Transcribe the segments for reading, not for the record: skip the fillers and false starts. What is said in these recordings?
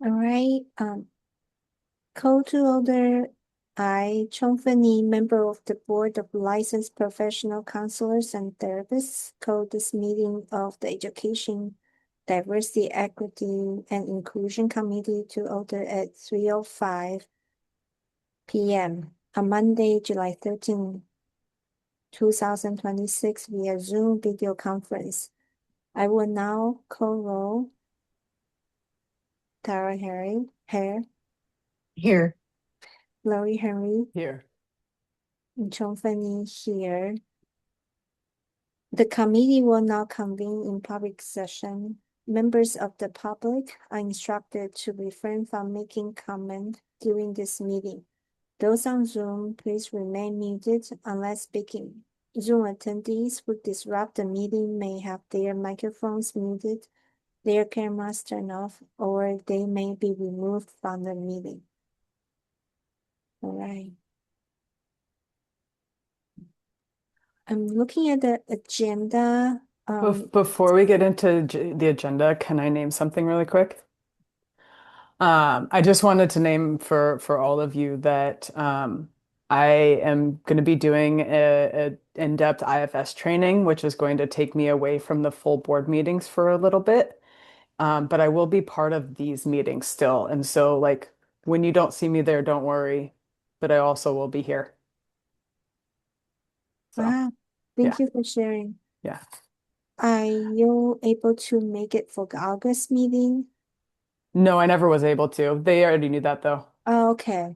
All right. Call to order. I, Chong Fani, member of the Board of Licensed Professional Counselors and Therapists, call this meeting of the Education, Diversity, Equity, and Inclusion Committee to order at 3:05 p.m. on Monday, July 13, 2026 via Zoom video conference. I will now call roll. Tara Hare, Here. Lori Henry, Here. and Chong Fani here. The committee will now convene in public session. Members of the public are instructed to refrain from making comment during this meeting. Those on Zoom, please remain muted unless speaking. Zoom attendees who disrupt the meeting may have their microphones muted, their cameras turned off, or they may be removed from the meeting. All right. I'm looking at the agenda. Before we get into the agenda, can I name something really quick? I just wanted to name for all of you that I am going to be doing a in-depth IFS training, which is going to take me away from the full board meetings for a little bit. But I will be part of these meetings still. And so like when you don't see me there, don't worry, but I also will be here. So Thank yeah, you for sharing. yeah. Are you able to make it for the August meeting? No, I never was able to. They already knew that though. Oh, okay.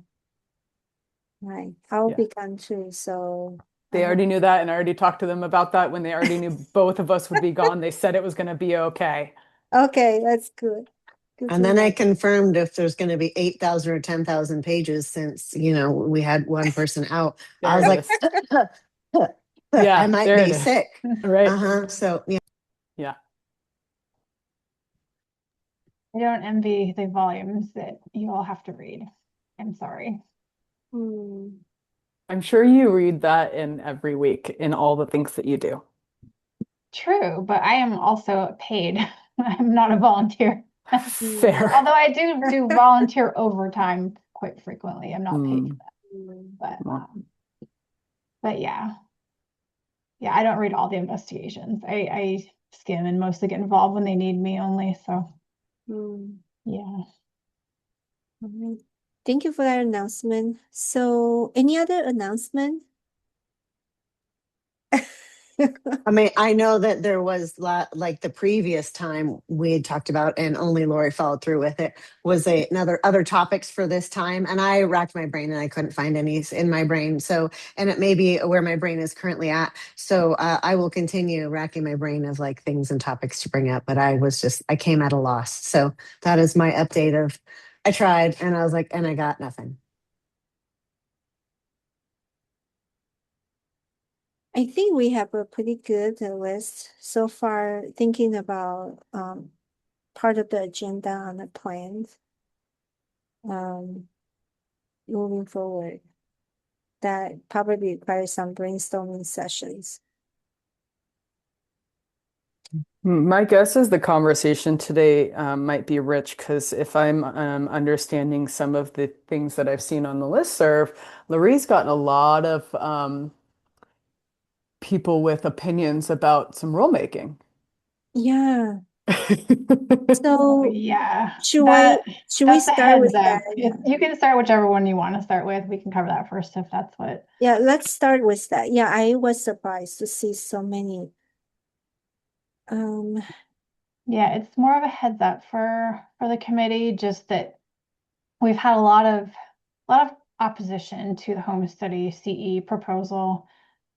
Right. I'll Yeah. be gone too, so I They hope. already knew that, and I already talked to them about that when they already knew both of us would be gone. They said it was going to be okay. Okay, that's good. Good And to then I know. confirmed if there's going to be 8,000 or 10,000 pages since, we had one person out. I There was it like, is. I Yeah, might there it be is. sick. Right. Uh-huh. So, yeah. Yeah. I don't envy the volumes that you all have to read. I'm sorry. Hmm. I'm sure you read that in every week in all the things that you do. True, but I am also paid. I'm not a volunteer. Fair. Although I do volunteer overtime quite frequently. I'm not paid for Mm, that. Hmm. But yeah. Yeah, I don't read all the investigations. I skim and mostly get involved when they need me only. So Hmm. yeah. All right. Thank you for that announcement. So, any other announcement? I mean, I know that there was like the previous time we had talked about, and only Lori followed through with it, was another other topics for this time. And I racked my brain and I couldn't find any in my brain. So, and it may be where my brain is currently at. So I will continue racking my brain of like things and topics to bring up. But I came at a loss. So that is my update of, I tried and I was like, and I got nothing. I think we have a pretty good list so far, thinking about part of the agenda on the plans moving forward. That probably requires some brainstorming sessions. My guess is the conversation today might be rich because if I'm understanding some of the things that I've seen on the listserv, Lorie's gotten a lot of people with opinions about some rulemaking. Yeah. Oh, So yeah. should we That should we that's a start with heads up. that? Yeah. You can start whichever one you want to start with. We can cover that first if that's what. Yeah, let's start with that. Yeah, I was surprised to see so many. Um, Yeah, it's more of a heads up for the committee, just that we've had a lot of opposition to the home study CE proposal.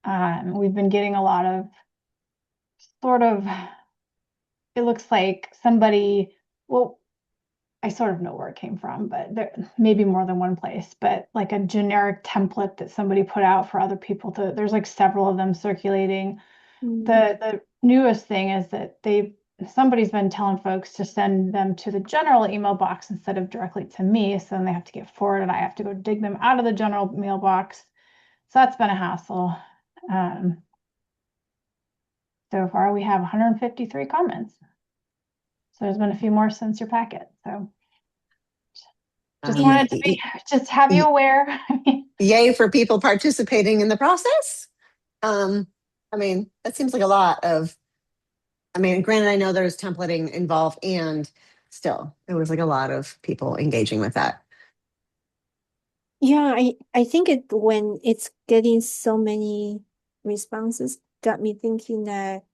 We've been getting a lot of sort of, it looks like somebody, well, I sort of know where it came from, but there may be more than one place, but like a generic template that somebody put out for other people to, there's like several of them circulating. The newest thing is that somebody's been telling folks to send them to the general email box instead of directly to me. So then they have to get forwarded. I have to go dig them out of the general mailbox. So that's been a hassle. So far we have 153 comments. So there's been a few more since your packet. So Just Um, wanted to just have you aware. Yay for people participating in the process. I mean, that seems like a lot of, I mean, granted, I know there's templating involved, and still, it was like a lot of people engaging with that. Yeah, I think when it's getting so many responses got me thinking that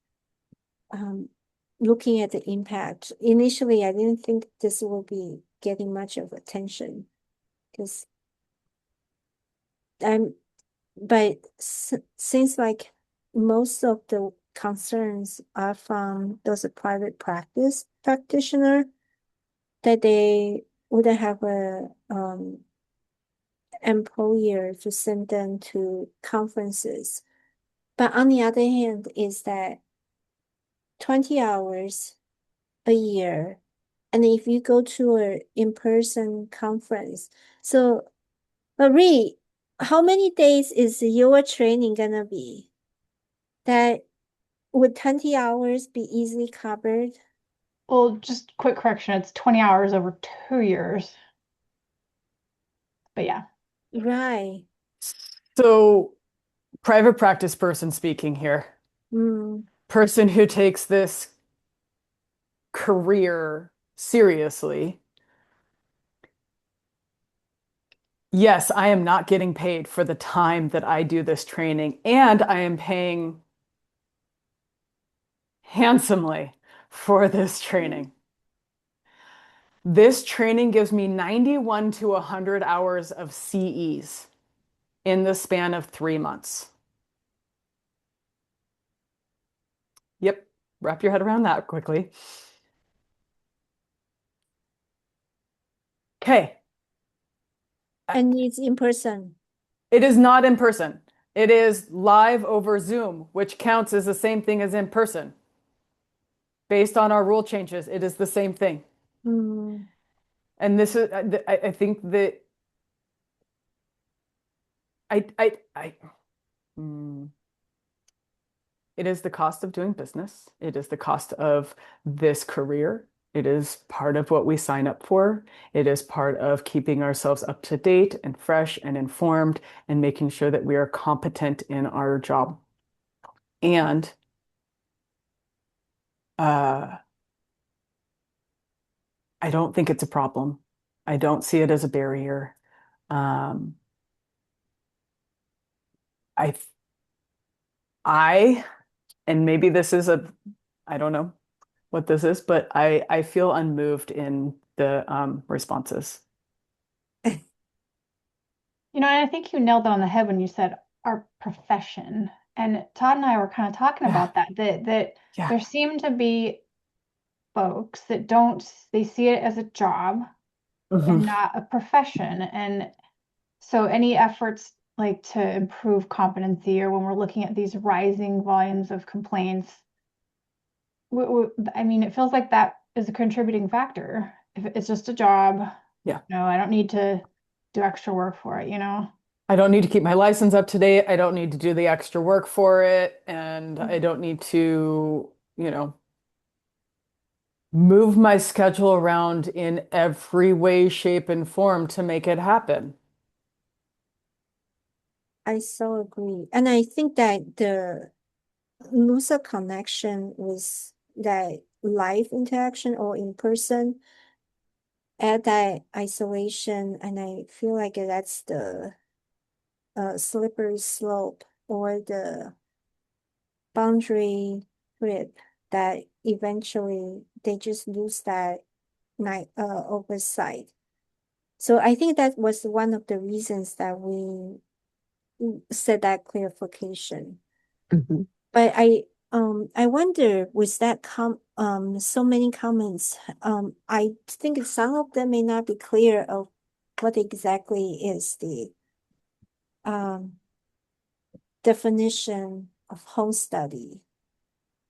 um looking at the impact. Initially, I didn't think this will be getting much of attention because I'm but since like most of the concerns are from those private practice practitioner that they wouldn't have a employer to send them to conferences. But on the other hand, is that 20 hours a year, and if you go to a in-person conference, so Marie, how many days is your training gonna be? That would 20 hours be easily covered? Well, just quick correction, it's 20 hours over 2 years. But yeah. Right. So, private practice person speaking here. Mm. Person who takes this career seriously. Yes, I am not getting paid for the time that I do this training, and I am paying handsomely for this training. This training gives me 91 to 100 hours of CEs in the span of 3 months. Yep, wrap your head around that quickly. Okay. And it's in person. It is not in person. It is live over Zoom, which counts as the same thing as in person. Based on our rule changes, it is the same thing. Mm. And this is, I think that I, mm, it is the cost of doing business. It is the cost of this career. It is part of what we sign up for. It is part of keeping ourselves up to date and fresh and informed and making sure that we are competent in our job. And uh, I don't think it's a problem. I don't see it as a barrier. Um, I, I, and maybe this is I don't know what this is, but I feel unmoved in the responses. And I think you nailed it on the head when you said our profession. And Todd and I were kind of talking Yeah. about that Yeah. there seem to be folks that they see it as a job Mhm. and not a profession. And so any efforts like to improve competency, or when we're looking at these rising volumes of complaints, I mean, it feels like that is a contributing factor. If it's just a job, Yeah. no, I don't need to do extra work for it, I don't need to keep my license up to date. I don't need to do the extra work for it. And I don't need to, move my schedule around in every way, shape, and form to make it happen. I so agree. And I think that the looser connection with that live interaction or in person at that isolation, and I feel like that's the slippery slope or the boundary grip that eventually they just lose that night oversight. So I think that was one of the reasons that we said that clarification. Mhm. But I wonder with that so many comments, I think some of them may not be clear of what exactly is the um definition of home study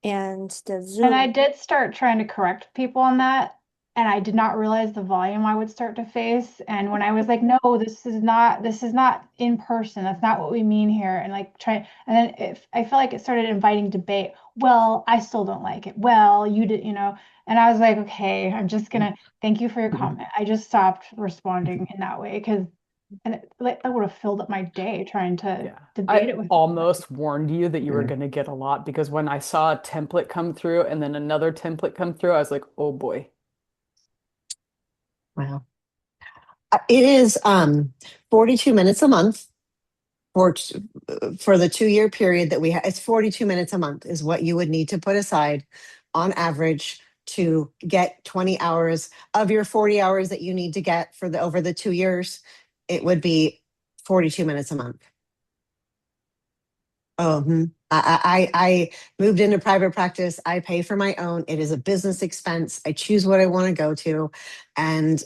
and the And I Zoom. did start trying to correct people on that. and I did not realize the volume I would start to face. And when I was like, no, this is not in person. That's not what we mean here. And like try, and then if I felt like it started inviting debate. Well, I still don't like it. Well, you did, and I was like, okay, I'm just gonna thank you for your comment. I just stopped responding in that way because and like that would have filled up my day trying to Yeah. debate I it with somebody. almost warned you that you were going to get a lot because when I saw a template come through and then another template come through, I was like, oh boy. Wow. It is 42 minutes a month for for the 2 year period that we have. It's 42 minutes a month is what you would need to put aside on average to get 20 hours of your 40 hours that you need to get for the over the 2 years. It would be 42 minutes a month. Oh, I moved into private practice. I pay for my own. It is a business expense. I choose what I want to go to, and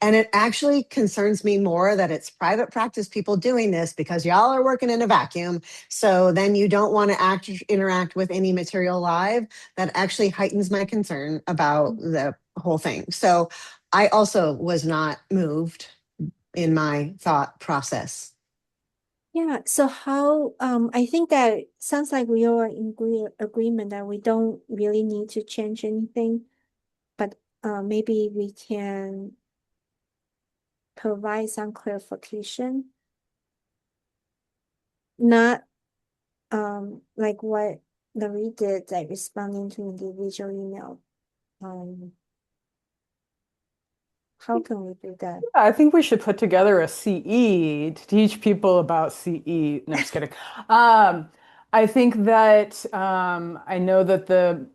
it actually concerns me more that it's private practice people doing this because y'all are working in a vacuum. So then you don't want to interact with any material live. That actually heightens my concern about the whole thing. So I also was not moved in my thought process. Yeah, so how, I think that sounds like we are in agreement that we don't really need to change anything, but maybe we can provide some clarification. Not like what Lori did, like responding to individual email. How can we do that? I think we should put together a CE to teach people about CE. No, I'm just kidding. Um, I think that I know that the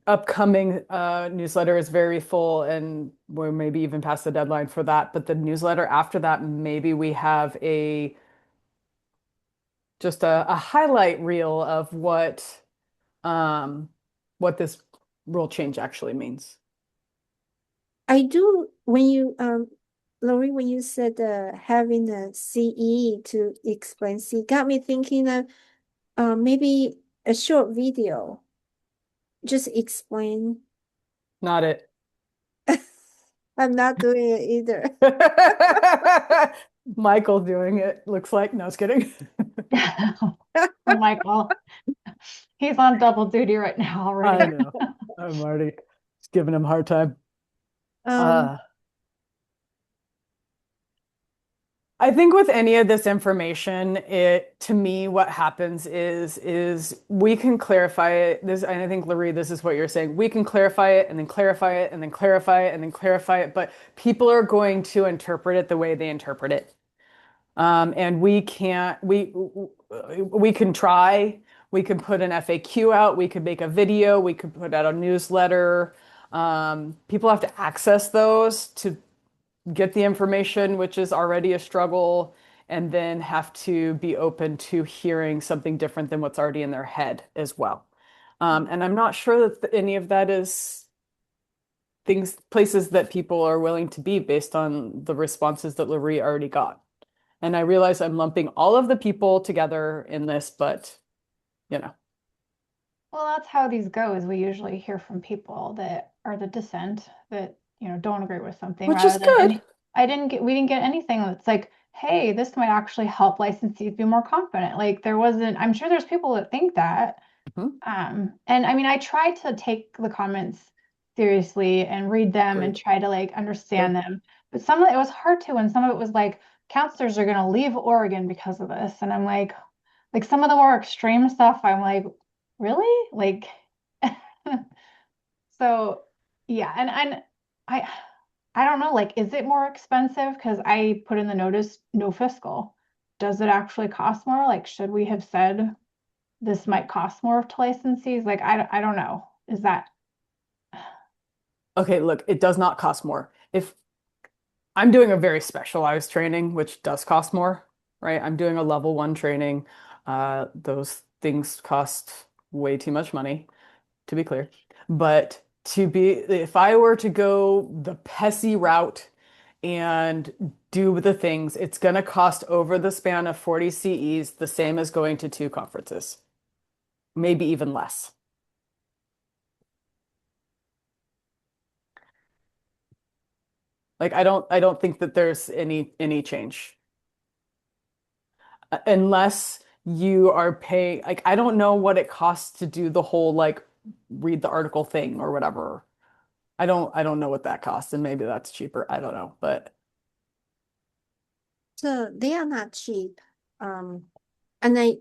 upcoming newsletter is very full and we're maybe even past the deadline for that. But the newsletter after that, maybe we have a just a highlight reel of um, what this rule change actually means. I do when you Lori, when you said having a CE to explain C got me thinking of maybe a short video. Just explain. Not it. I'm not doing it either. Michael doing it, looks like. No, I was kidding. Oh, Michael, he's on double duty right now I already. know. I'm already just giving him a hard time. Um, Uh, I think with any of this information, it to me, what happens is we can clarify it. This, and I think Lori, this is what you're saying. We can clarify it and then clarify it and then clarify it and then clarify it, but people are going to interpret it the way they interpret it. And we can't, we can try, we can put an FAQ out, we could make a video, we could put out a newsletter. People have to access those to get the information, which is already a struggle, and then have to be open to hearing something different than what's already in their head as well. And I'm not sure that any of that is places that people are willing to be based on the responses that Lori already got. And I realize I'm lumping all of the people together in this, but you know. Well, that's how these go, is we usually hear from people that are the dissent that, don't agree with something Which is rather than good. any, we didn't get anything that's like, hey, this might actually help licensees be more confident. Like there wasn't, I'm sure there's people that think that. Mhm. And I mean, I try to take the comments seriously and read them and Great. try to like Good. understand them. But some of it was hard to, and some of it was like, counselors are going to leave Oregon because of this. And I'm like some of the more extreme stuff, I'm like, really? Like, so yeah. And I, I don't know, like, is it more expensive? Because I put in the notice, no fiscal. Does it actually cost more? Like, should we have said this might cost more to licensees? Like, I don't know. Is that Okay, look, it does not cost more. If I'm doing a very specialized training, which does cost more, right? I'm doing a level one training. Those things cost way too much money, to be clear. But if I were to go the PESI route and do the things, it's going to cost over the span of 40 CEs the same as going to two conferences, maybe even less. Like I don't think that there's any change. Unless you are paying, like I don't know what it costs to do the whole like read the article thing or whatever. I don't know what that costs, and maybe that's cheaper. I don't know, but So they are not cheap. And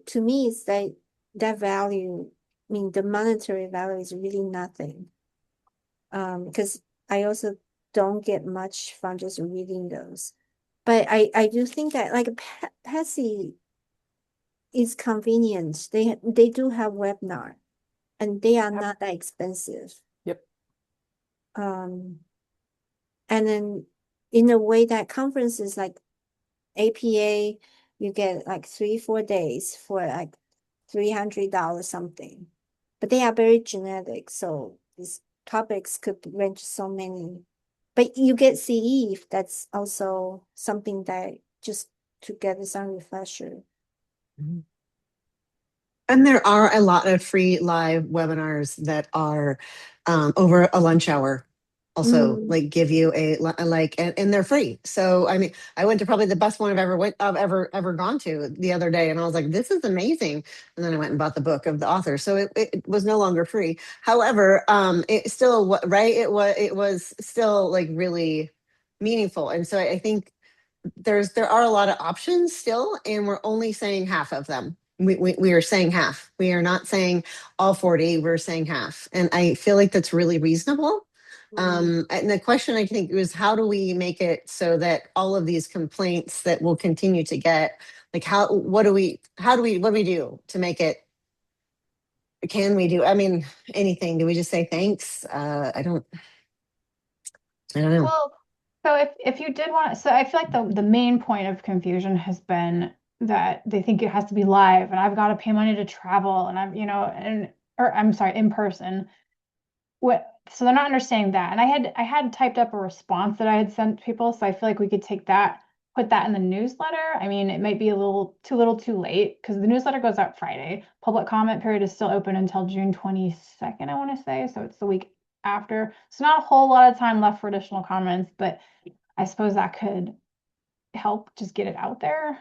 to me, it's like that value, I mean, the monetary value is really nothing. Because I also don't get much from just reading those. But I do think that like Petsy is convenient. They do have webinar and they are Yep. not that expensive. yep. Um, and then in a way that conferences like APA, you get like 3-4 days for like $300 something. But they are very generic, so these topics could range so many. But you get CE if that's also something that just to get some refresher. Mhm. And there are a lot of free live webinars that are over a lunch hour. Also, Mm, like give you like, and they're free. So I mean, I went to probably the best one I've ever gone to the other day, and I was like, this is amazing. And then I went and bought the book of the author, so it was no longer free. However, it still right. It was still like really meaningful, and so I think there are a lot of options still, and we're only saying half of them. We are saying half. We are not saying all 40. We're saying half, and I feel like that's really reasonable. And the question I think was, how do we make it so that all of these complaints that we'll continue to get, like what do we do to make it? Can we do? I mean, anything? Do we just say thanks? I don't know. Well, so if you did want, so I feel like the main point of confusion has been that they think it has to be live, and I've got to pay money to travel, and I'm, and or I'm sorry, in person. What? So they're not understanding that. And I had typed up a response that I had sent people, so I feel like we could take that, put that in the newsletter. I mean, it might be a little too late because the newsletter goes out Friday. Public comment period is still open until June 22nd, I want to say. So it's the week after. So not a whole lot of time left for additional comments, but I suppose that could help just get it out there.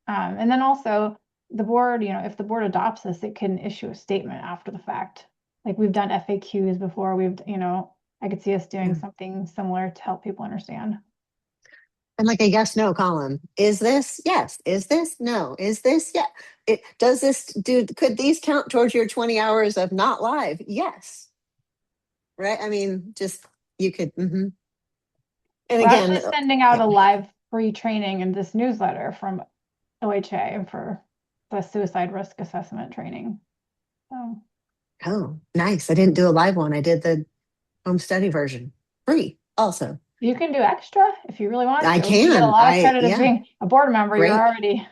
And then also the board, if the board adopts this, it can issue a statement after the fact. Like we've done FAQs before, I could see us doing Yeah. something similar to help people understand. And like a yes, no column. Is this? Yes. Is this? No. Is this? Yeah. Does this could these count towards your 20 hours of not live? Yes. Right. I mean, just you could. And We're again, actually sending out yeah. a live free training in this newsletter from OHA for the suicide risk assessment training. So Oh, nice. I didn't do a live one. I did the home study version. Free also. you can do extra if you really want I to. You get a can. lot of credit as Yeah, being a board member. You're great. already,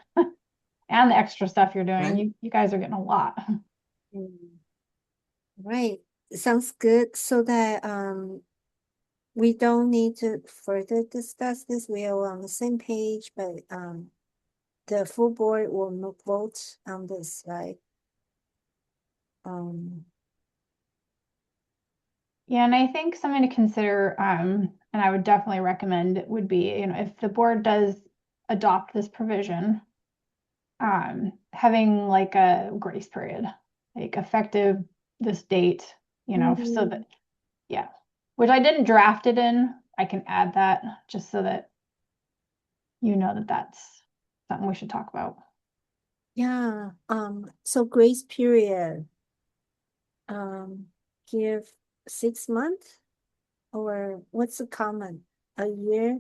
and the extra stuff you're doing. Right. You guys are getting a lot. right. Sounds good. So that we don't need to further discuss this. We are on the same page, but the full board will not vote on this, right? Um, Yeah, and I think something to consider, and I would definitely recommend would be, if the board does adopt this provision, having like a grace period, like effective this date, so that, yeah, which I didn't draft it in. I can add that just so that that's something we should talk about. yeah, so grace period, give 6 months or what's the common? A year?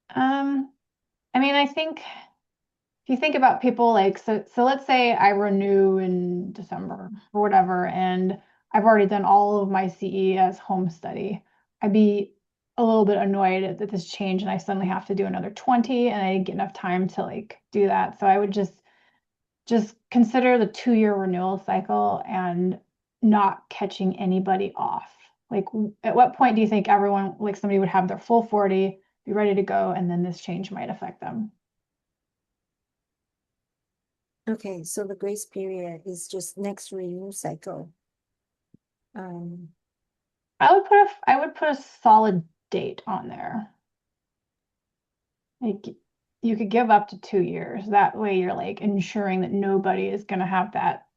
I mean, I think if you think about people like so let's say I renew in December or whatever, and I've already done all of my CE as home study. I'd be a little bit annoyed at this change and I suddenly have to do another 20 and I didn't get enough time to like do that. So I would just consider the 2-year renewal cycle and not catching anybody off. Like at what point do you think everyone, like somebody would have their full 40, be ready to go, and then this change might affect them? Okay, so the grace period is just next renewal cycle. Um, I would put a solid date on there. Like you could give up to 2 years. That way you're like ensuring that nobody is gonna have that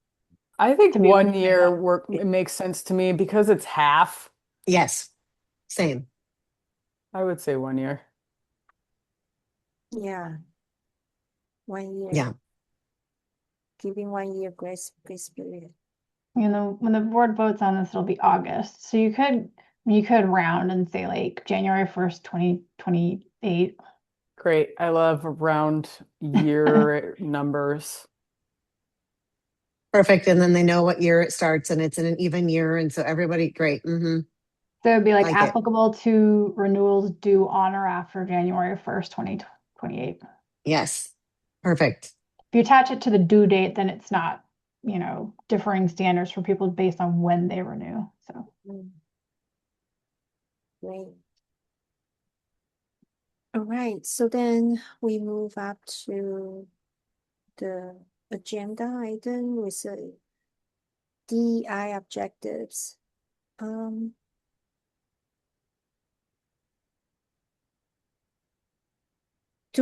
I think to be able to one say year that. work it makes sense to me because it's half. Yes, same. I would say 1 year. Yeah, 1 year. Yeah. Giving 1 year grace period. You know, when the board votes on this, it'll be August. So you could round and say like January 1st, 2028. Great. I love round year numbers. Perfect. And then they know what year it starts and it's in an even year. And so everybody, great. So it'd be like Like it. applicable to renewals due on or after January 1st, 2028. Yes. Perfect. If you attach it to the due date, then it's not, differing standards for people based on when they renew. So Great. All right, so then we move up to the agenda item with the DEI objectives. Do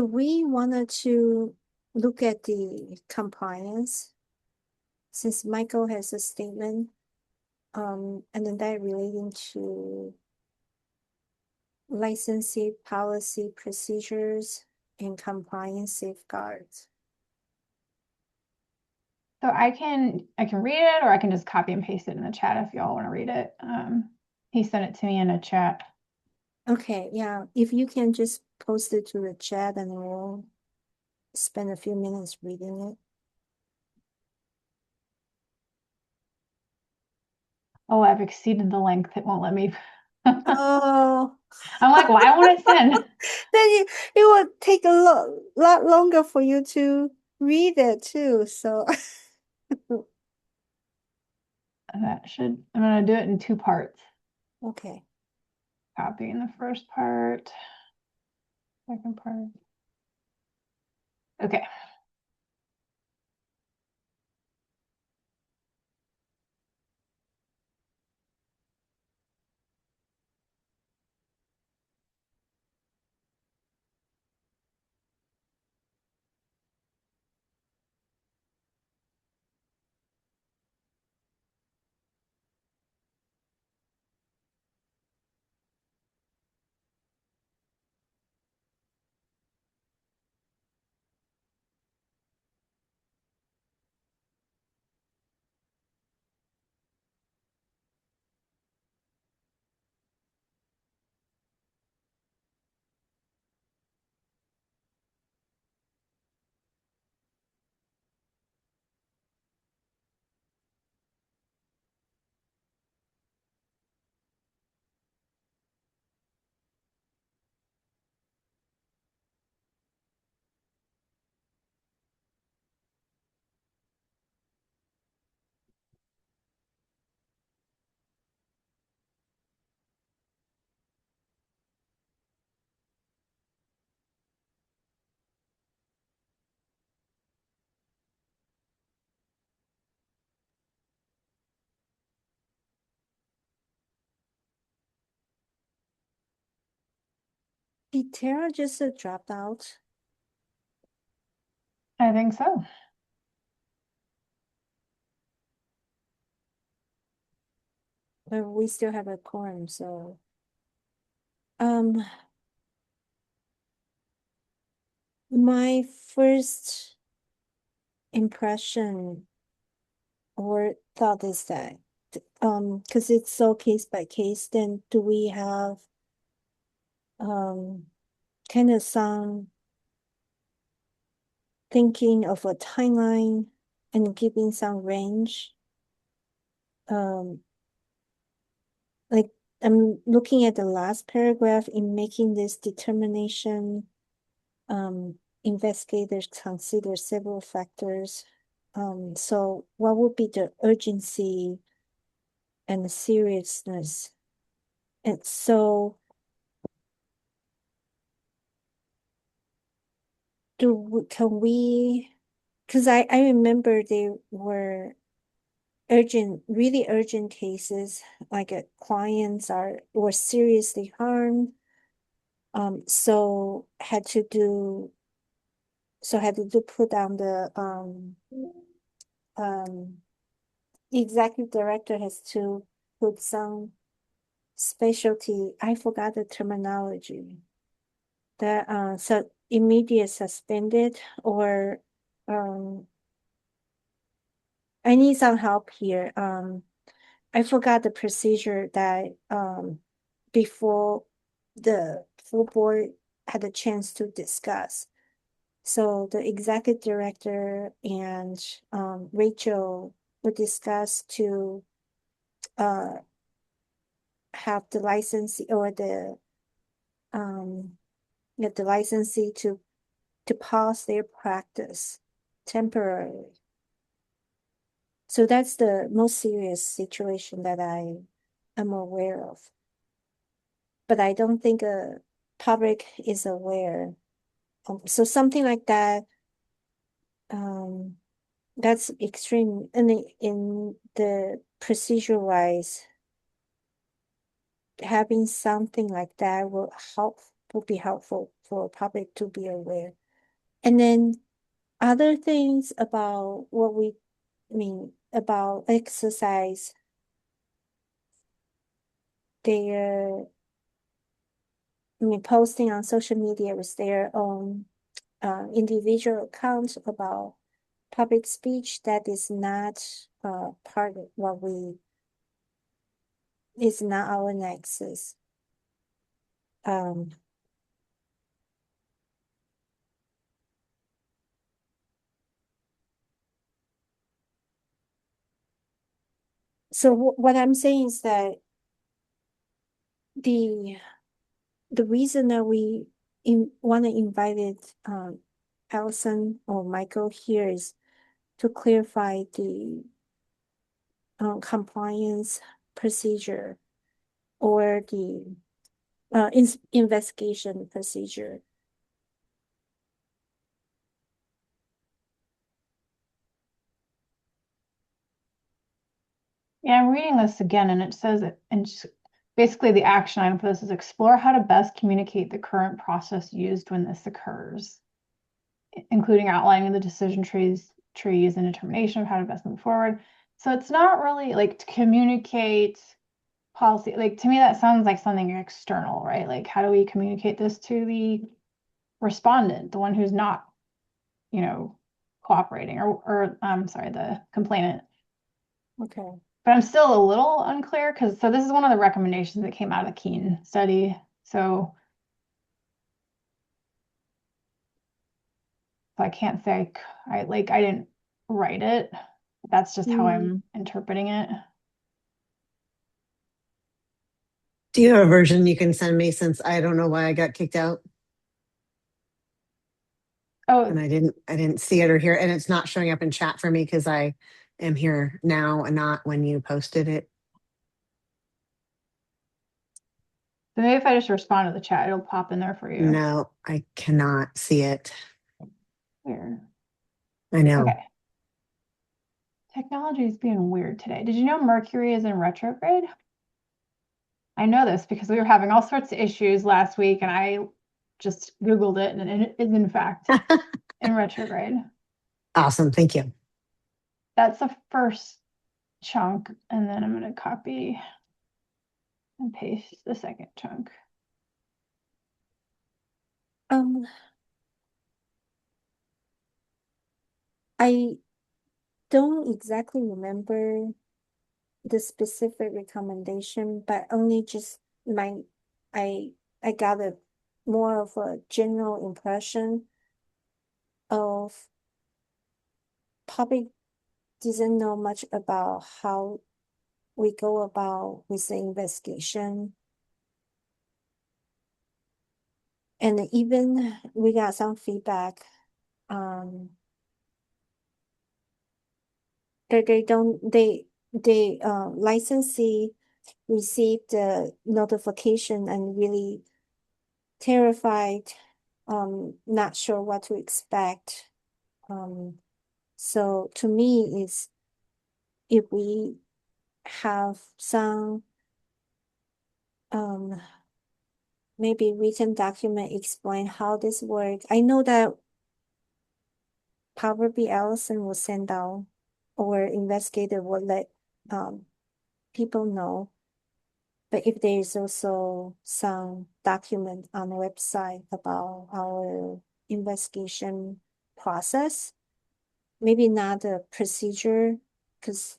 we wanted to look at the compliance? Since Michael has a statement, and then that relating to licensing policy procedures and compliance safeguards. So I can read it or I can just copy and paste it in the chat if y'all want to read it. He sent it to me in a chat. Okay, yeah, if you can just post it to the chat and we'll spend a few minutes reading it. Oh, I've exceeded the length. It won't let me. Oh, I'm like, why won't it send? then it will take a lot longer for you to read it too. So I'm gonna do it in 2 parts. okay. Copying the first part, second part. Okay. Did Tara just dropped out? I think so. But we still have a quorum, so um my first impression or thought is that because it's so case by case, then do we have kind of some thinking of a timeline and giving some range? Um, like I'm looking at the last paragraph in making this determination. Investigators consider several factors. So what would be the urgency and the seriousness? And so can we, because I remember they were really urgent cases, like clients were seriously harmed. So had to put down the executive director has to put some specialty. I forgot the terminology. That so immediate suspended or I need some help here. I forgot the procedure that before the full board had a chance to discuss. So the executive director and Rachel would discuss to have the licensee or the licensee to pause their practice temporarily. So that's the most serious situation that I am aware of. But I don't think a public is aware. So something like that, that's extreme. And in the procedure wise, having something like that will be helpful for public to be aware. And then other things about about exercise, their posting on social media with their own individual accounts about public speech, that is not part of what is not our nexus. So what I'm saying is that the reason that we want to invite Allison or Michael here is to clarify the compliance procedure or the investigation procedure. Yeah, I'm reading this again, and it says, and basically the action item for this is explore how to best communicate the current process used when this occurs, including outlining the decision trees and determination of how to best move forward. So it's not really like to communicate policy. Like to me, that sounds like something external, right? Like how do we communicate this to the respondent, the one who's not, cooperating, or I'm sorry, the complainant. Okay. But I'm still a little unclear because this is one of the recommendations that came out of the Keene study. So I can't say I didn't write it. That's just how I'm interpreting it. Do you have a version you can send me, since I don't know why I got kicked out Oh, and I didn't see it or hear it, and it's not showing up in chat for me because I am here now and not when you posted it. so maybe if I just respond to the chat, it'll pop in there for you. No, I cannot see it. Weird. I know. Okay. Technology is being weird today. Did you know Mercury is in retrograde? I know this because we were having all sorts of issues last week, and I just Googled it, and it is in fact in retrograde. Awesome. Thank you. That's the first chunk, and then I'm going to copy and paste the second chunk. I don't exactly remember the specific recommendation, but only just I got a more of a general impression of public doesn't know much about how we go about with the investigation. And even we got some feedback that they licensee received the notification and really terrified, not sure what to expect. So to me, if we have some maybe written document explain how this works. I know that probably Allison will send out or investigator will let people know. But if there is also some document on the website about our investigation process, maybe not the procedure, because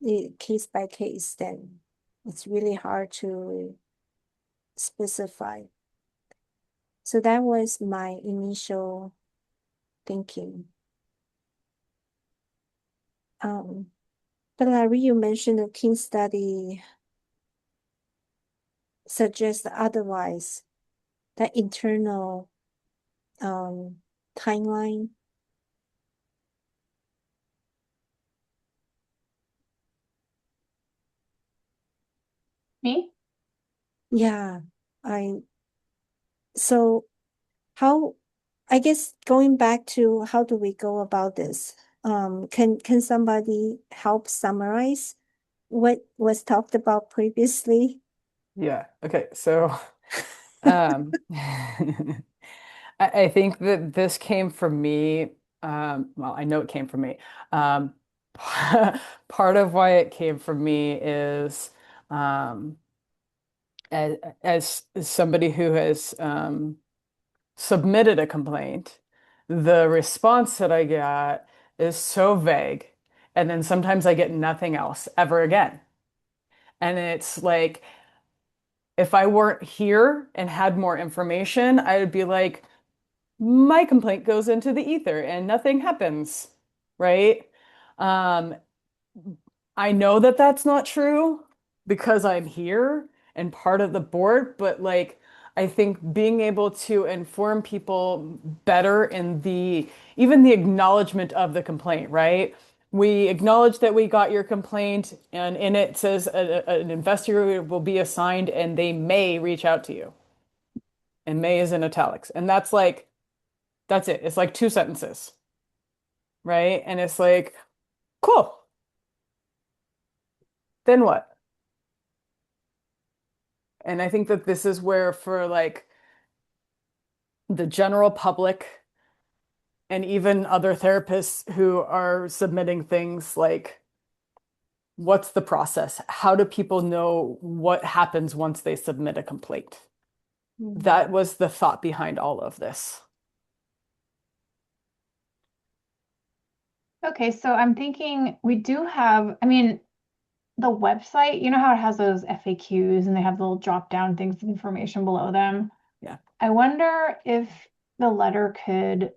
the case by case, then it's really hard to specify. So that was my initial thinking. But Larry, you mentioned the King study suggests otherwise, that internal timeline. Me? Yeah, so how, I guess going back to how do we go about this? Can somebody help summarize what was talked about previously? Yeah. Okay. So, I think that this came from me. Well, I know it came from me. Um, part of why it came from me is um, as somebody who has submitted a complaint, the response that I get is so vague, and then sometimes I get nothing else ever again. And it's like, if I weren't here and had more information, I would be like, my complaint goes into the ether and nothing happens, right? Um, I know that that's not true because I'm here and part of the board, but like, I think being able to inform people better in the even the acknowledgement of the complaint, right? We acknowledge that we got your complaint, and in it says an investigator will be assigned and they may reach out to you. And may is in italics. And that's like, that's it. It's like two sentences, right? And it's like, cool. Then what? And I think that this is where, for like the general public and even other therapists who are submitting things, like, what's the process? How do people know what happens once they submit a complaint? That was the thought behind all of this. Okay, so I'm thinking we do have, I mean, the website, you know how it has those FAQs and they have the little drop down things with information below them? Yeah. I wonder if the letter could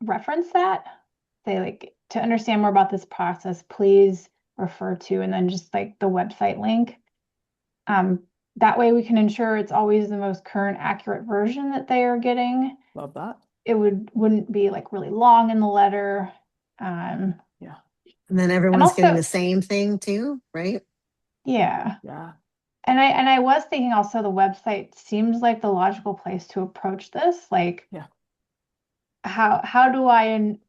reference that. Say, like, to understand more about this process, please refer to, and then just like the website link. That way we can ensure it's always the most current, accurate version that they are getting. Love that. It wouldn't be like really long in the letter. Yeah. And then And everyone's getting also, the same thing too, right? yeah. Yeah. And I was thinking also the website seems like the logical place to approach this. Like, Yeah. how do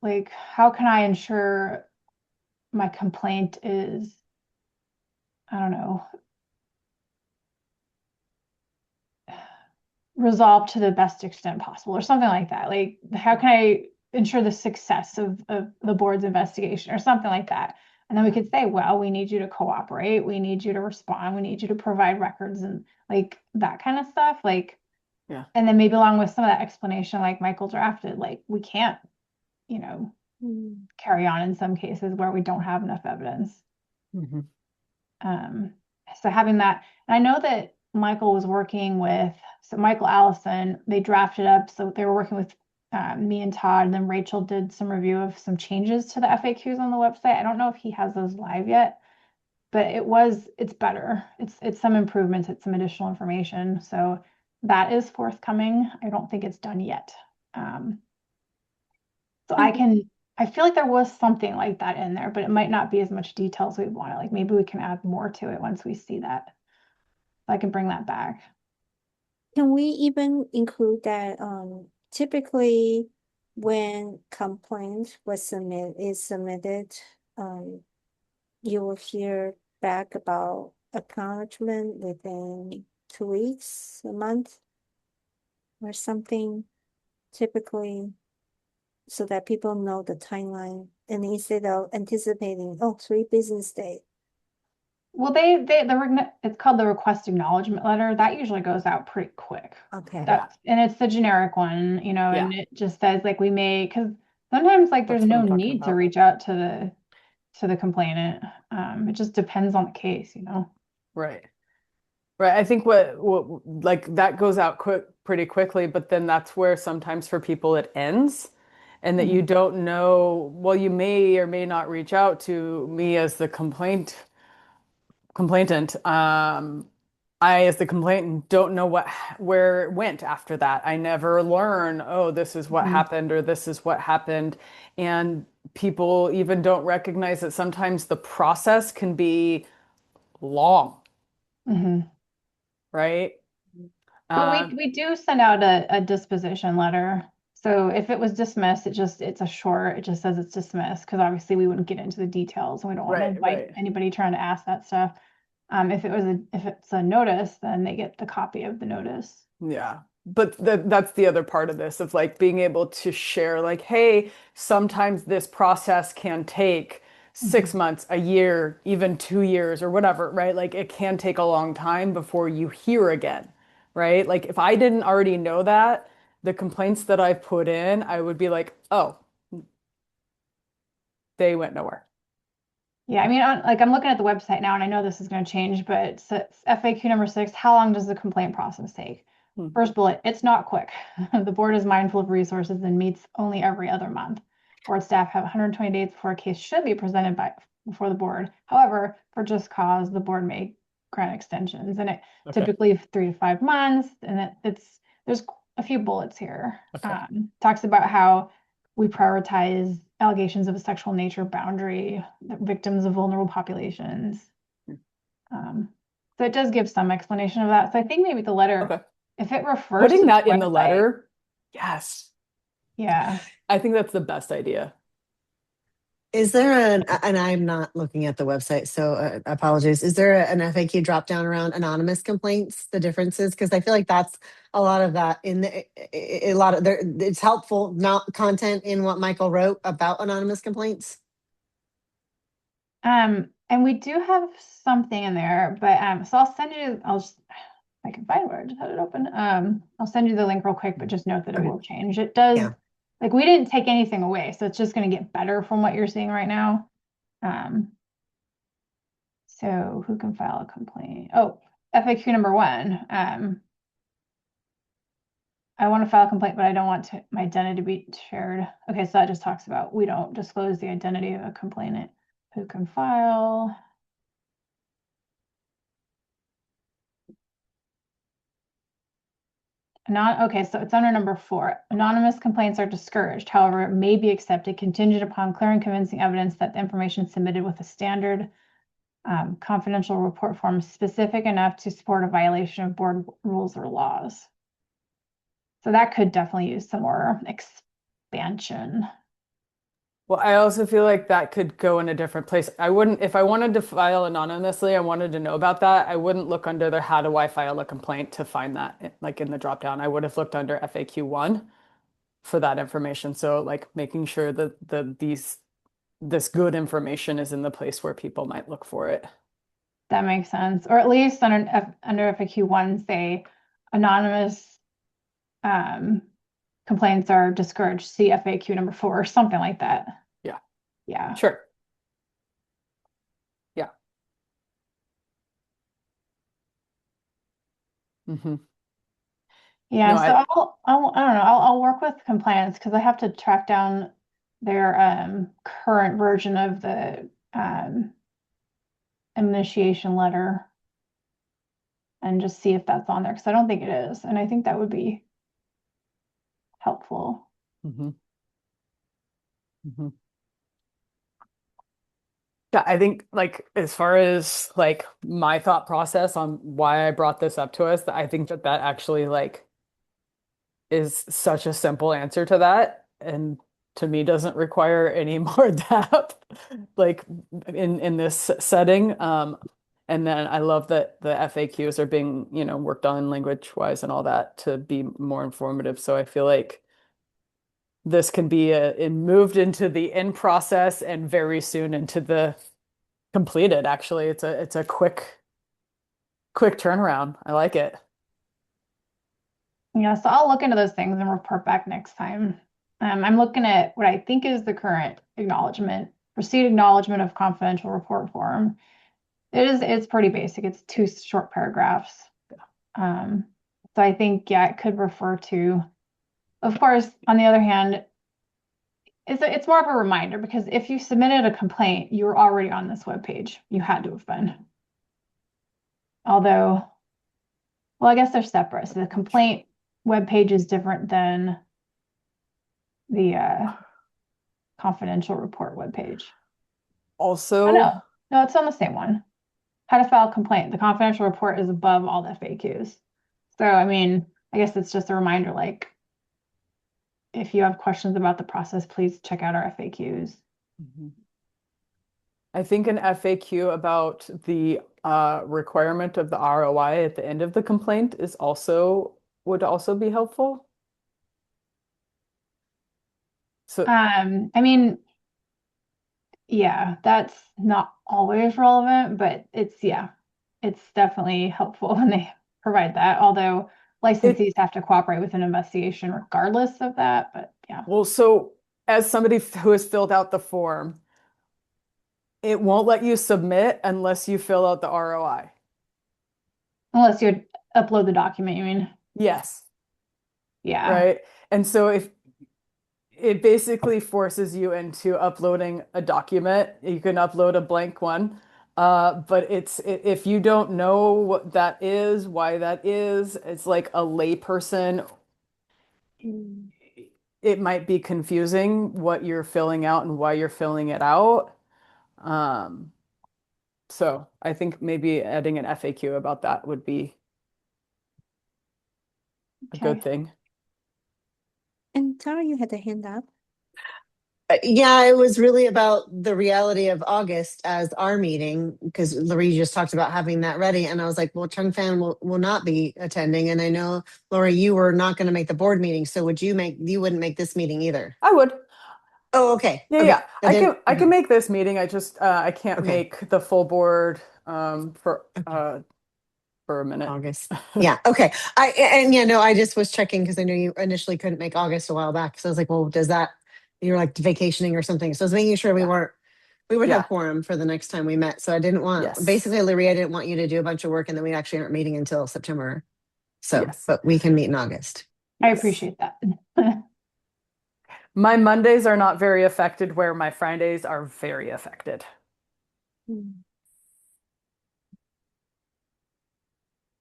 like, how can I ensure my complaint is, I don't know, resolved to the best extent possible or something like that. Like, how can I ensure the success of the board's investigation or something like that? And then we could say, well, we need you to cooperate. We need you to respond. We need you to provide records and like that kind of stuff. Like, Yeah. and then maybe along with some of that explanation, like Michael drafted, like we can't, you know, carry on in some cases where we don't have enough evidence. Mhm. Um, so having that, and I know that Michael was working with, so Michael Allison, they drafted up, so they were working with me and Todd, and then Rachel did some review of some changes to the FAQs on the website. I don't know if he has those live yet, but it's better. It's some improvements, it's some additional information. So that is forthcoming. I don't think it's done yet. So I feel like there was something like that in there, but it might not be as much detail as we want. Like maybe we can add more to it once we see that. I can bring that back. Can we even include that typically when complaint is submitted, you will hear back about acknowledgement within 2 weeks, a month, or something, typically, so that people know the timeline. And instead of anticipating, oh, 3 business days. Well, it's called the request acknowledgement letter. That usually goes out pretty quick. Okay. Yeah. And it's the generic one, Yeah. and it just says like because sometimes like there's That's what no I'm talking need to about. reach out to the complainant. It just depends on the case, Right. Right. I think what like that goes out pretty quickly, but then that's where sometimes for people it ends and that you don't know, well, you may or may not reach out to me as the complainant. I, as the complainant, don't know where it went after that. I never learn, oh, this is what happened or this is what happened. And people even don't recognize that sometimes the process can be long, Mm-hmm. right? But Um, we do send out a disposition letter. So if it was dismissed, it's a short, it just says it's dismissed, because obviously we wouldn't get into the details and we don't want to right, invite right. anybody trying to ask that stuff. If it's a notice, then they get the copy of the notice. Yeah. But that's the other part of this of like being able to share, like, hey, sometimes this process can take 6 months, a year, even 2 years or whatever, right? Like it can take a long time before you hear again, right? Like if I didn't already know that, the complaints that I've put in, I would be like, oh, they went nowhere. Yeah, I mean, I'm looking at the website now, and I know this is going to change, but it's FAQ number 6. How long does the complaint process take? Hmm. First bullet, it's not quick. The board is mindful of resources and meets only every other month. Board staff have 120 days before a case should be presented before the board. However, for just cause, the board may grant extensions, and it Okay. typically 3 to 5 months, and there's a few bullets here. Okay. Talks about how we prioritize allegations of a sexual nature boundary, victims of vulnerable populations. So it does give some explanation of that. So I think maybe the letter, Okay. if it refers Putting to that the in the website, letter, yes. yeah. I think that's the best idea. Is there and I'm not looking at the website, so apologies. Is there an FAQ drop down around anonymous complaints, the differences? Because I feel like that's a lot of that in a lot of there. It's helpful, not content in what Michael wrote about anonymous complaints. And we do have something in there, but so I'll send you, I can find where I just had it open. I'll send you the link real quick, but just note that it Okay. will change. It does, Yeah. like we didn't take anything away, so it's just going to get better from what you're seeing right now. So who can file a complaint? Oh, FAQ number 1. I want to file a complaint, but I don't want my identity to be shared. Okay, so that just talks about we don't disclose the identity of a complainant. Who can file? Okay, so it's under number 4. Anonymous complaints are discouraged. However, it may be accepted contingent upon clear and convincing evidence that the information submitted with a standard confidential report form is specific enough to support a violation of board rules or laws. So that could definitely use some more expansion. Well, I also feel like that could go in a different place. I wouldn't, if I wanted to file anonymously, I wanted to know about that. I wouldn't look under the how do I file a complaint to find that, like in the drop down. I would have looked under FAQ1 for that information. So like making sure that this good information is in the place where people might look for it. That makes sense. Or at least under FAQ1, say anonymous complaints are discouraged. See FAQ number 4 or something like that. Yeah. Yeah. Sure. Yeah. Mm-hmm. Yeah, No, so I don't know. I'll work with compliance because I have to track down their current version of the initiation letter and just see if that's on there because I don't think it is, and I think that would be helpful. mm-hmm. Mm-hmm. Yeah, I think like as far as like my thought process on why I brought this up to us, I think that that actually like is such a simple answer to that. And to me doesn't require any more depth, like in this setting. And then I love that the FAQs are being, worked on language wise and all that to be more informative. So I feel like this can be moved into the in process and very soon into the completed. Actually, it's a quick turnaround. I like it. Yeah, so I'll look into those things and report back next time. I'm looking at what I think is the current proceed acknowledgement of confidential report form. It's pretty basic. It's 2 short paragraphs. So I think, yeah, it could refer to, of course, on the other hand, it's more of a reminder, because if you submitted a complaint, you were already on this webpage. You had to have been. Although, well, I guess they're separate. So the complaint webpage is different than the confidential report webpage. Also, Oh, no, it's on the same one. How to file a complaint. The confidential report is above all the FAQs. So, I mean, I guess it's just a reminder, like, if you have questions about the process, please check out our FAQs. I think an FAQ about the requirement of the ROI at the end of the complaint would also be helpful. So I mean, yeah, that's not always relevant, but it's definitely helpful when they provide that. Although licensees have to cooperate with an investigation regardless of that, but yeah. Well, so as somebody who has filled out the form, it won't let you submit unless you fill out the ROI. Unless you upload the document, you mean? Yes. Yeah. Right. And so if it basically forces you into uploading a document, you can upload a blank one. But if you don't know what that is, why that is, it's like a layperson, it might be confusing what you're filling out and why you're filling it out. So I think maybe adding an FAQ about that would be a good thing. And Tara, you had a hand up. Yeah, it was really about the reality of August as our meeting, because Lori just talked about having that ready. And I was like, well, Chung Fan will not be attending. And I know, Lori, you were not going to make the board meeting. So you wouldn't make this meeting either? I would. Oh, okay. Yeah, Okay. yeah. I can okay. make this meeting. I can't Okay. make the full board for a minute. August. Yeah. Okay. I just was checking because I knew you initially couldn't make August a while back. So I was like, well, you're like vacationing or something. So I was making sure we would Yeah. have quorum for the next time we met. So I didn't want, Yes. basically, Larry, I didn't want you to do a bunch of work and then we actually aren't meeting until September. So, Yes. but we can meet in August. I Yes. appreciate that. My Mondays are not very affected, where my Fridays are very affected.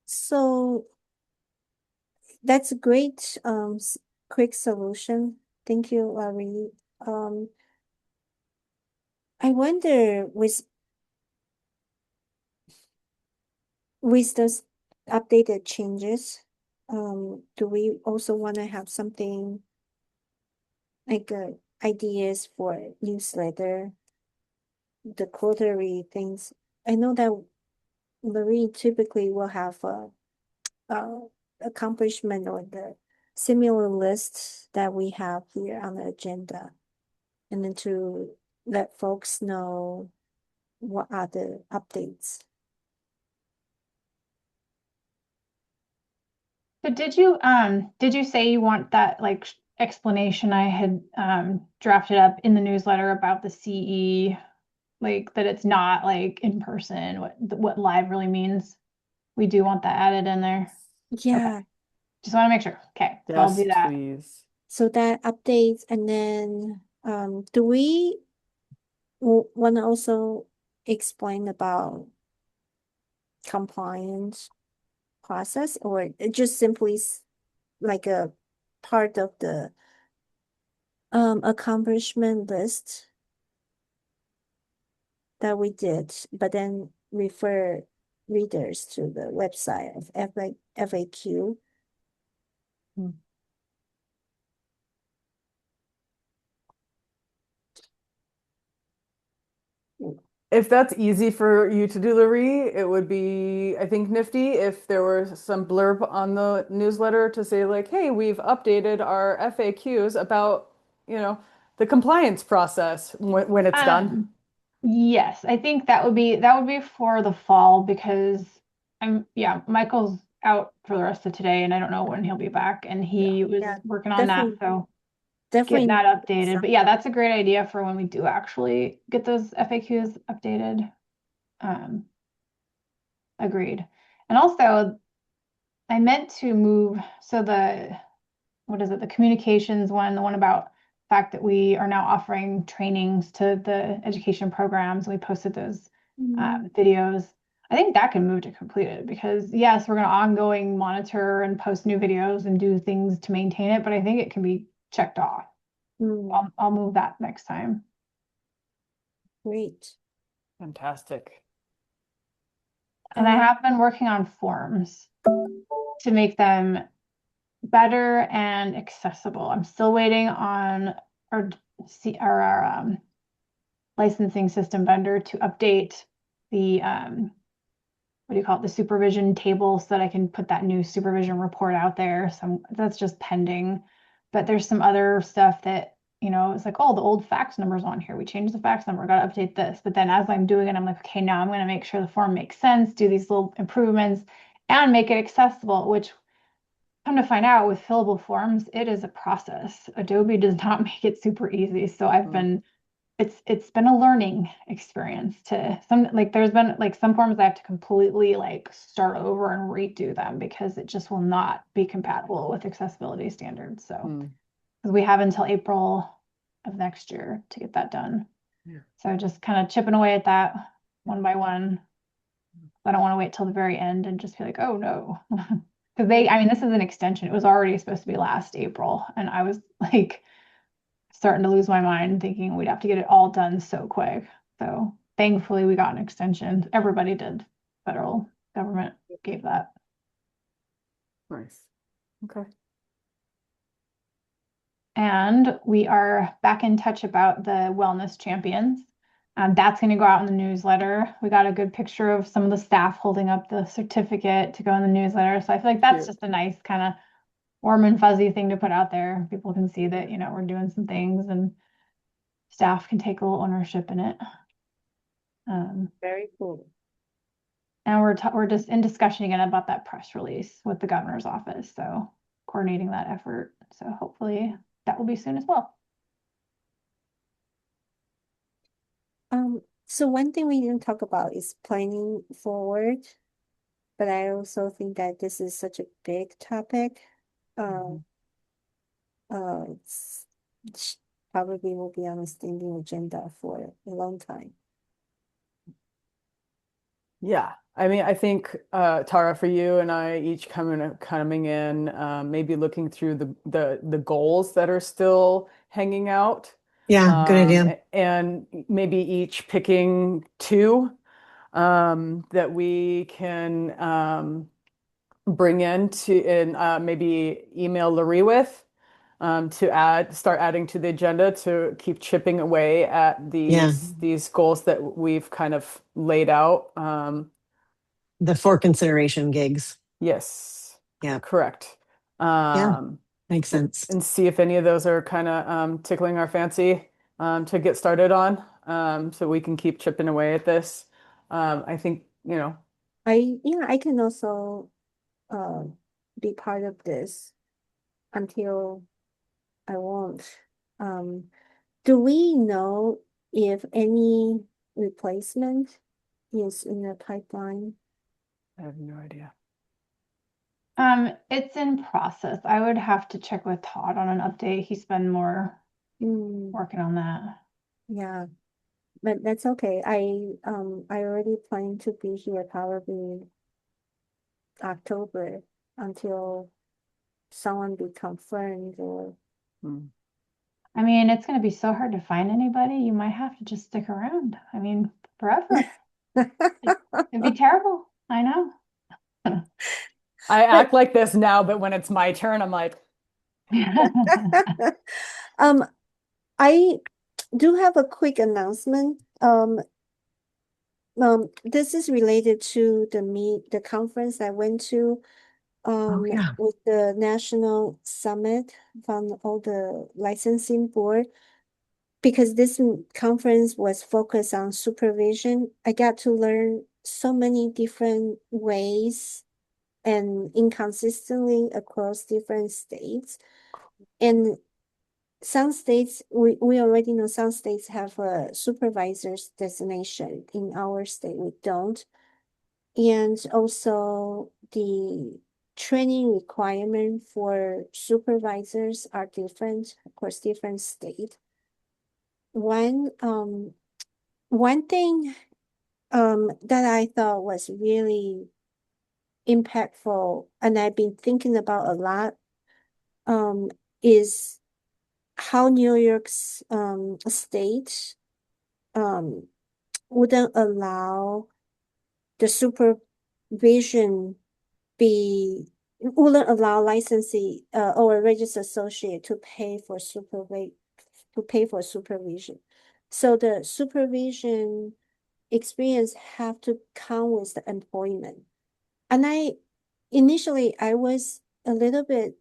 So that's a great quick solution. Thank you, Larry. I wonder with those updated changes, do we also want to have something like ideas for newsletter, the quarterly things? I know that Larry typically will have a accomplishment or the similar lists that we have here on the agenda, and then to let folks know what are the updates. So did you say you want that like explanation I had drafted up in the newsletter about the CE, like that it's not like in person, what live really means? We do want that added in there. Yeah. Okay. Just want to make sure. Okay, so I'll do that. Please. So that updates, and then do we want to also explain about compliance process, or it just simply like a part of the accomplishment list that we did, but then refer readers to the website of FAQ? If that's easy for you to do, Larry, it would be, I think, nifty if there were some blurb on the newsletter to say like, hey, we've updated our FAQs about, the compliance process when it's done. Um, yes, I think that would be for the fall because yeah, Michael's out for the rest of today and I don't know when he'll be back and Yeah. he was Yeah, working on that, so getting definitely. that updated. But yeah, that's a great idea for when we do actually get those FAQs updated. Um, agreed. And also I meant to move so what is it, the communications one, the one about the fact that we are now offering trainings to the education programs. We posted those videos. I think that can move to completed because yes, we're going to ongoing monitor and post new videos and do things to maintain it, but I think it can be checked off. Mm, I'll move that next time. great. Fantastic. And I have been working on forms to make them better and accessible. I'm still waiting on our licensing system vendor to update the what do you call it, the supervision table so that I can put that new supervision report out there. So that's just pending. But there's some other stuff that, it's like, oh, the old fax number's on here. We changed the fax number, got to update this. But then as I'm doing it, I'm like, okay, now I'm going to make sure the form makes sense, do these little improvements, and make it accessible, which come to find out with fillable forms, it is a process. Adobe does not make it super easy. So it's been a learning experience to there's been like some forms I have to completely like start over and redo them because it just will not be compatible with accessibility standards. So Mm. we have until April of next year to get that done. Yeah. So just kind of chipping away at that one by one. I don't want to wait till the very end and just be like, oh no. Because I mean, this is an extension. It was already supposed to be last April. And I was like starting to lose my mind thinking we'd have to get it all done so quick. So thankfully we got an extension. Everybody did. Federal government gave that. Nice. Okay. And we are back in touch about the wellness champions. That's going to go out in the newsletter. We got a good picture of some of the staff holding up the certificate to go in the newsletter. So I feel like that's just a nice kind of warm and fuzzy thing to put out there. People can see that, we're doing some things and staff can take a little ownership in it. Very cool. And we're just in discussion again about that press release with the governor's office. So coordinating that effort. So hopefully that will be soon as well. So one thing we didn't talk about is planning forward, but I also think that this is such a big topic. It's probably will be on the standing agenda for a long time. Yeah. I mean, I think Tara, for you and I each coming in, maybe looking through the goals that are still hanging out. Yeah, good idea. And maybe each picking two that we can bring in and maybe email Larry with to start adding to the agenda to keep chipping away at Yeah, these goals that we've kind of laid out. the for consideration gigs. Yes, Yeah, correct. yeah, Um, makes sense. and see if any of those are kind of tickling our fancy to get started on, so we can keep chipping away at this. I think, I can also be part of this until I won't. Do we know if any replacement is in the pipeline? I have no idea. It's in process. I would have to check with Todd on an update. He's been more working on that. Yeah, but that's okay. I already plan to be here probably October until someone be confirmed or I mean, it's going to be so hard to find anybody. You might have to just stick around. I mean, forever. It'd be terrible. I know. I act like this now, but when it's my turn, I'm like, I do have a quick announcement. this is related to the conference I went to, yeah. with the national summit from all the licensing board. Because this conference was focused on supervision, I got to learn so many different ways and inconsistently across different states. And some states, we already know some states have a supervisor's designation. In our state, we don't. And also the training requirement for supervisors are different across different state. One thing that I thought was really impactful and I've been thinking about a lot is how New York's state wouldn't allow the supervision wouldn't allow licensee or a registered associate to pay for supervision. So the supervision experience have to come with the employment. And initially I was a little bit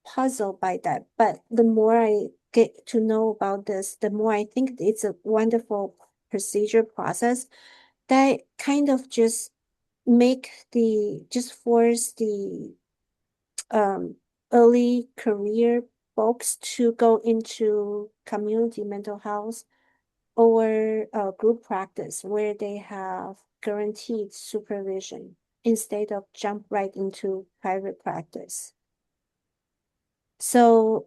puzzled by that, but the more I get to know about this, the more I think it's a wonderful procedure process that kind of just force the early career folks to go into community mental health or group practice where they have guaranteed supervision instead of jump right into private practice. So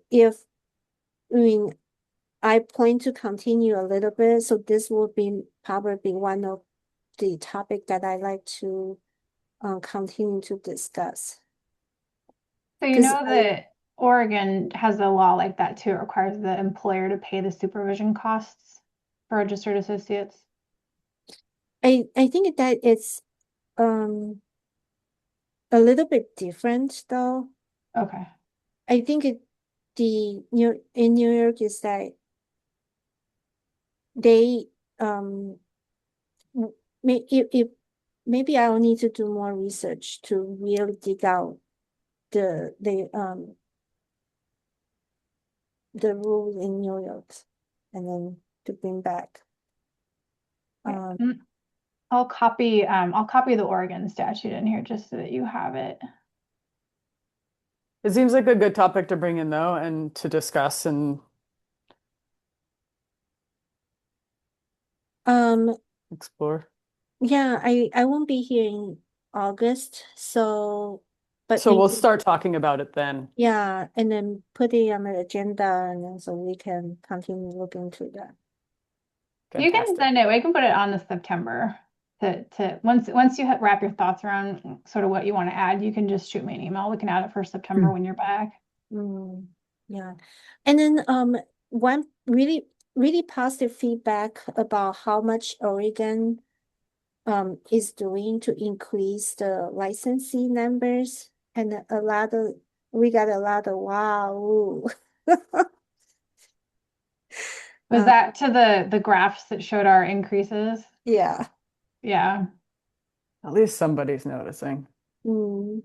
I plan to continue a little bit, so this will be probably one of the topic that I like to continue to discuss. So you 'Cause know that Oregon has a law like that too. It requires the employer to pay the supervision costs for registered associates. I think that it's a little bit different though. Okay. I think in New York is that they maybe I'll need to do more research to really dig out the rules in New York and then to bring back. I'll copy the Oregon statute in here just so that you have it. It seems like a good topic to bring in though and to discuss and explore. Yeah, I won't be here in August, but So we'll maybe, start talking about it then. yeah, and then put it on the agenda and then so we can continue looking into that. You can Fantastic. send it. We can put it on the September to once you wrap your thoughts around sort of what you want to add, you can just shoot me an email. We can add it for September when you're back. Yeah. And then one really, really positive feedback about how much Oregon is doing to increase the licensee numbers and we got a lot of wow. Was that to the graphs that showed our increases? Yeah. Yeah. At least somebody's noticing. All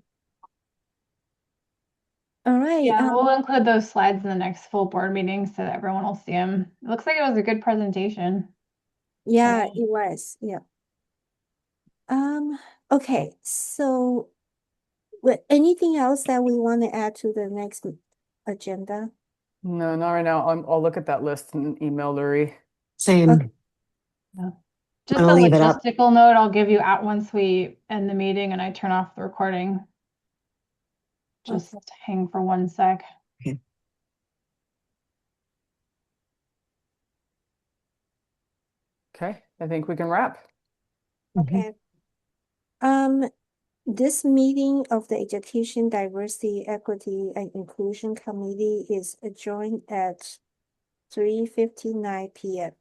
right. Yeah, we'll include those slides in the next full board meeting so that everyone will see them. It looks like it was a good presentation. Yeah, it was. Yeah. Okay. So, anything else that we want to add to the next agenda? No, not right now. I'll look at that list and email Luri. Same. Okay. Yeah. Just I'll a leave it up. logistical note I'll give you out once we end the meeting and I turn off the recording. Just hang for 1 sec. Okay. Okay, I think we can wrap. Okay. This meeting of the Education, Diversity, Equity, and Inclusion Committee is adjourned at 3:59 p.m.